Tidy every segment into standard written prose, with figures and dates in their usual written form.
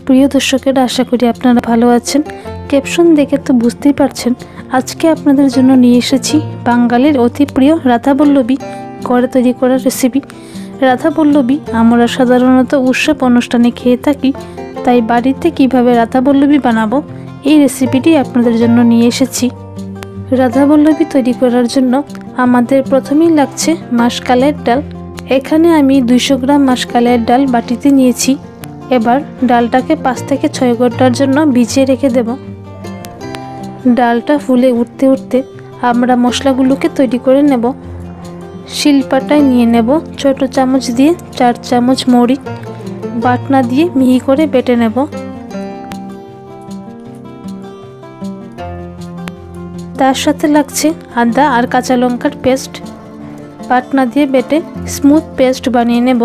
প্রিয় দর্শকেরা, আশা করি আপনারা ভালো আছেন। ক্যাপশন দেখে তো বুঝতেই পারছেন আজকে আপনাদের জন্য নিয়ে এসেছি বাঙালির অতি প্রিয় রাধাবল্লবী ঘরে তৈরি করা রেসিপি। রাধাবল্লবী আমরা সাধারণত উৎসব অনুষ্ঠানে খেয়ে থাকি, তাই বাড়িতে কিভাবে রাধাবল্লবী বানাবো এই রেসিপিটি আপনাদের জন্য নিয়ে এসেছি। রাধাবল্লবী তৈরি করার জন্য আমাদের প্রথমেই লাগছে মাসকলাইয়ের ডাল। এখানে আমি 200 গ্রাম মাসকলাইয়ের ডাল বাটিতে নিয়েছি। এবার ডালটাকে 5 থেকে 6 ঘন্টার জন্য ভিজিয়ে রেখে দেব। ডালটা ফুলে উঠতে উঠতে আমরা মশলাগুলোকে তৈরি করে নেব। শিলপাটায় নিয়ে নেব ছোট চামচ দিয়ে 4 চামচ মরিচ, বাটনা দিয়ে মিহি করে বেটে নেব। তার সাথে লাগছে আদা আর কাঁচা লঙ্কার পেস্ট, বাটনা দিয়ে বেটে স্মুথ পেস্ট বানিয়ে নেব।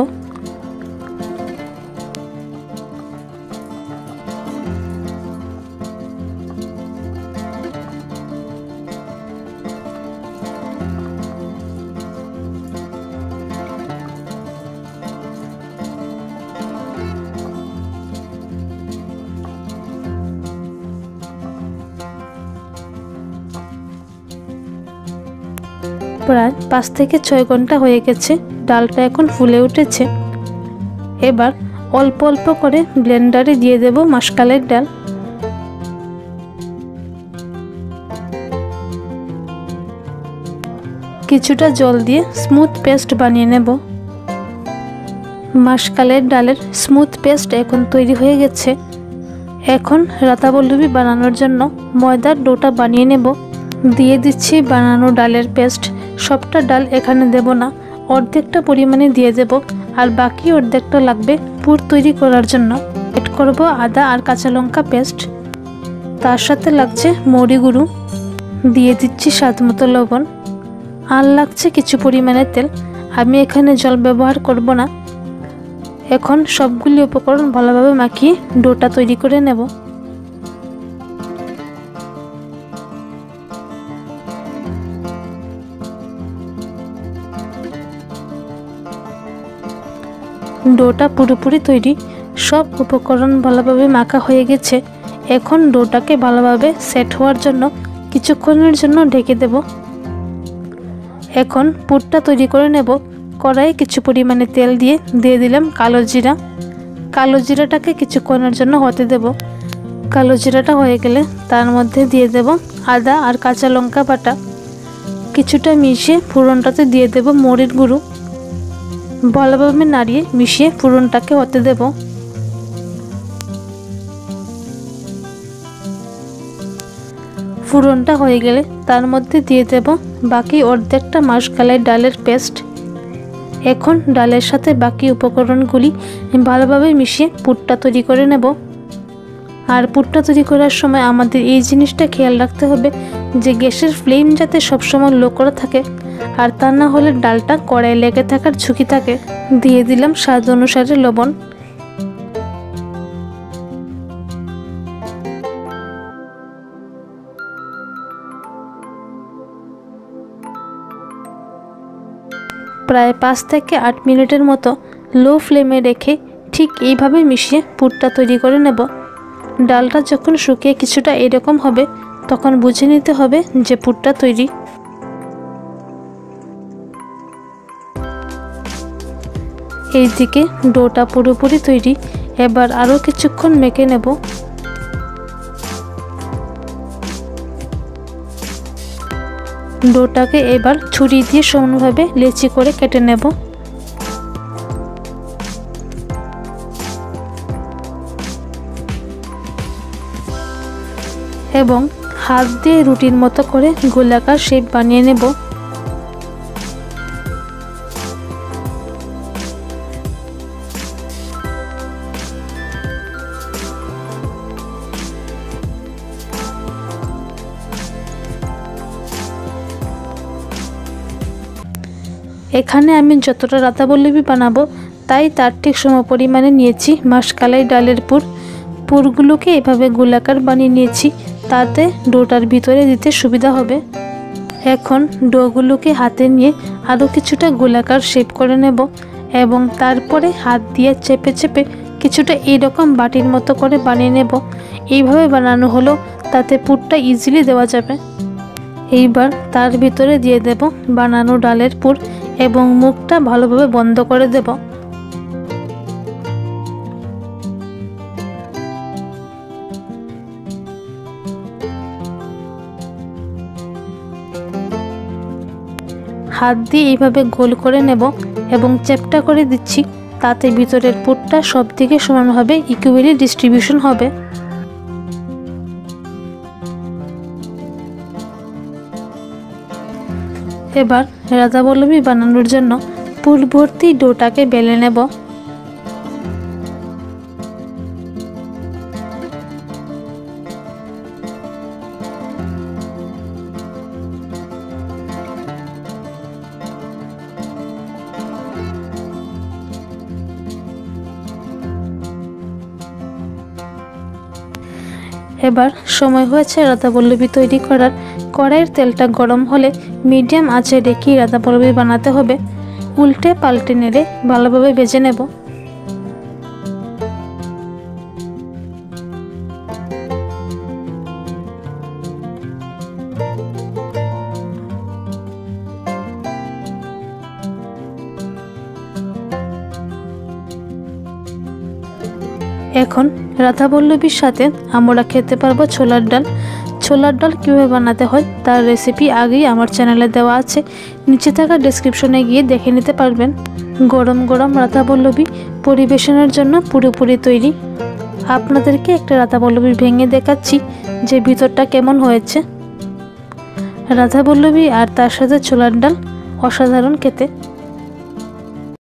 প্রায় 5 থেকে 6 ঘন্টা হয়ে গেছে, ডালটা এখন ফুলে উঠেছে। এবার অল্প অল্প করে ব্লেন্ডারে দিয়ে দেব মাসকলাইয়ের ডাল। কিছুটা জল দিয়ে স্মুথ পেস্ট বানিয়ে নেব। মাসকলাইয়ের ডালের স্মুথ পেস্ট এখন তৈরি হয়ে গেছে। এখন রাধাবল্লবী বানানোর জন্য ময়দার ডোটা বানিয়ে নেব। দিয়ে দিচ্ছি বানানো ডালের পেস্ট। সবটা ডাল এখানে দেব না, অর্ধেকটা পরিমাণে দিয়ে দেব, আর বাকি অর্ধেকটা লাগবে পুর তৈরি করার জন্য। এড করব আদা আর কাঁচা লঙ্কা পেস্ট, তার সাথে লাগছে মৌরি গুঁড়ো, দিয়ে দিচ্ছি স্বাদ মতো লবণ, আর লাগছে কিছু পরিমাণে তেল। আমি এখানে জল ব্যবহার করব না। এখন সবগুলি উপকরণ ভালোভাবে মাখিয়ে ডোটা তৈরি করে নেব। ডোটা পুরোপুরি তৈরি, সব উপকরণ ভালোভাবে মাখা হয়ে গেছে। এখন ডোটাকে ভালোভাবে সেট হওয়ার জন্য কিছুক্ষণের জন্য ঢেকে দেব। এখন পুরটা তৈরি করে নেব। কড়াইয়ে কিছু পরিমাণে তেল দিয়ে দিলাম কালো জিরা। কালো জিরাটাকে কিছুক্ষণের জন্য হতে দেব। কালো জিরাটা হয়ে গেলে তার মধ্যে দিয়ে দেব আদা আর কাঁচা লঙ্কা বাটা। কিছুটা মিশিয়ে ফোড়নটাতে দিয়ে দেব মরিচ গুঁড়ো। ভালোভাবে নাড়িয়ে মিশিয়ে ফোড়নটাকে হতে দেব। ফোড়নটা হয়ে গেলে তার মধ্যে দিয়ে দেব বাকি অর্ধেকটা মাসকলাইয়ের ডালের পেস্ট। এখন ডালের সাথে বাকি উপকরণগুলি ভালোভাবে মিশিয়ে পুরটা তৈরি করে নেব। আর পুরটা তৈরি করার সময় আমাদের এই জিনিসটা খেয়াল রাখতে হবে যে গ্যাসের ফ্লেম যাতে সবসময় লো করা থাকে, আর তা না হলে ডালটা কড়াই লেগে থাকার ঝুঁকি থাকে। দিয়ে দিলাম স্বাদ অনুসারে লবণ। প্রায় 5 থেকে 8 মিনিটের মতো লো ফ্লেমে রেখে ঠিক এইভাবে মিশিয়ে পুরটা তৈরি করে নেব। ডালটা যখন শুকিয়ে কিছুটা এরকম হবে তখন বুঝে নিতে হবে যে পুরটা তৈরি। এইদিকে ডোটা পুরোপুরি তৈরি। এবার আরও কিছুক্ষণ মেখে নেব। ডোটাকে এবার ছুরি দিয়ে সমানভাবে লেচি করে কেটে নেব। এবং হাত দিয়ে রুটির মতো করে গোলাকার শেপ বানিয়ে নেব। এখানে আমি যতটা রাধাবল্লবী বানাবো তাই তার ঠিক সম পরিমাণে নিয়েছি মাসকলাই ডালের পুর। পুরগুলোকে এভাবে গোলাকার বানিয়ে নিয়েছি, তাতে ডোটার ভিতরে দিতে সুবিধা হবে। এখন ডোগুলোকে হাতে নিয়ে আরও কিছুটা গোলাকার শেপ করে নেব এবং তারপরে হাত দিয়ে চেপে চেপে কিছুটা এইরকম বাটির মতো করে বানিয়ে নেব। এইভাবে বানানো হলো, তাতে পুরটা ইজিলি দেওয়া যাবে। এইবার তার ভিতরে দিয়ে দেব বানানো ডালের পুর এবং মুখটা ভালোভাবে বন্ধ করে দেব। হাত দিয়ে এইভাবে গোল করে নেব এবং চ্যাপ্টা করে দিচ্ছি, তাতে ভিতরের পুরটা সব দিকে সমানভাবে ইকুয়ালি ডিস্ট্রিবিউশন হবে। এবার রাধাবল্লভী বানানোর জন্য পুর ভর্তি ডোটাকে বেলে নেব। এবার সময় হয়েছে রাধাবল্লভী তৈরি করার। কড়াইয়ের তেলটা গরম হলে মিডিয়াম আঁচে রেখে রাধাবল্লভী বানাতে হবে। উল্টে পাল্টে নেড়ে ভালোভাবে ভেজে নেব। এখন রাধাবল্লভীর সাথে আমরা খেতে পারবো ছোলার ডাল। ছোলার ডাল কীভাবে বানাতে হয় তার রেসিপি আগেই আমার চ্যানেলে দেওয়া আছে, নিচে থাকা ডেসক্রিপশনে গিয়ে দেখে নিতে পারবেন। গরম গরম রাধাবল্লভী পরিবেশনের জন্য পুরোপুরি তৈরি। আপনাদেরকে একটা রাধাবল্লভী ভেঙে দেখাচ্ছি যে ভিতরটা কেমন হয়েছে। রাধাবল্লভী আর তার সাথে ছোলার ডাল অসাধারণ খেতে।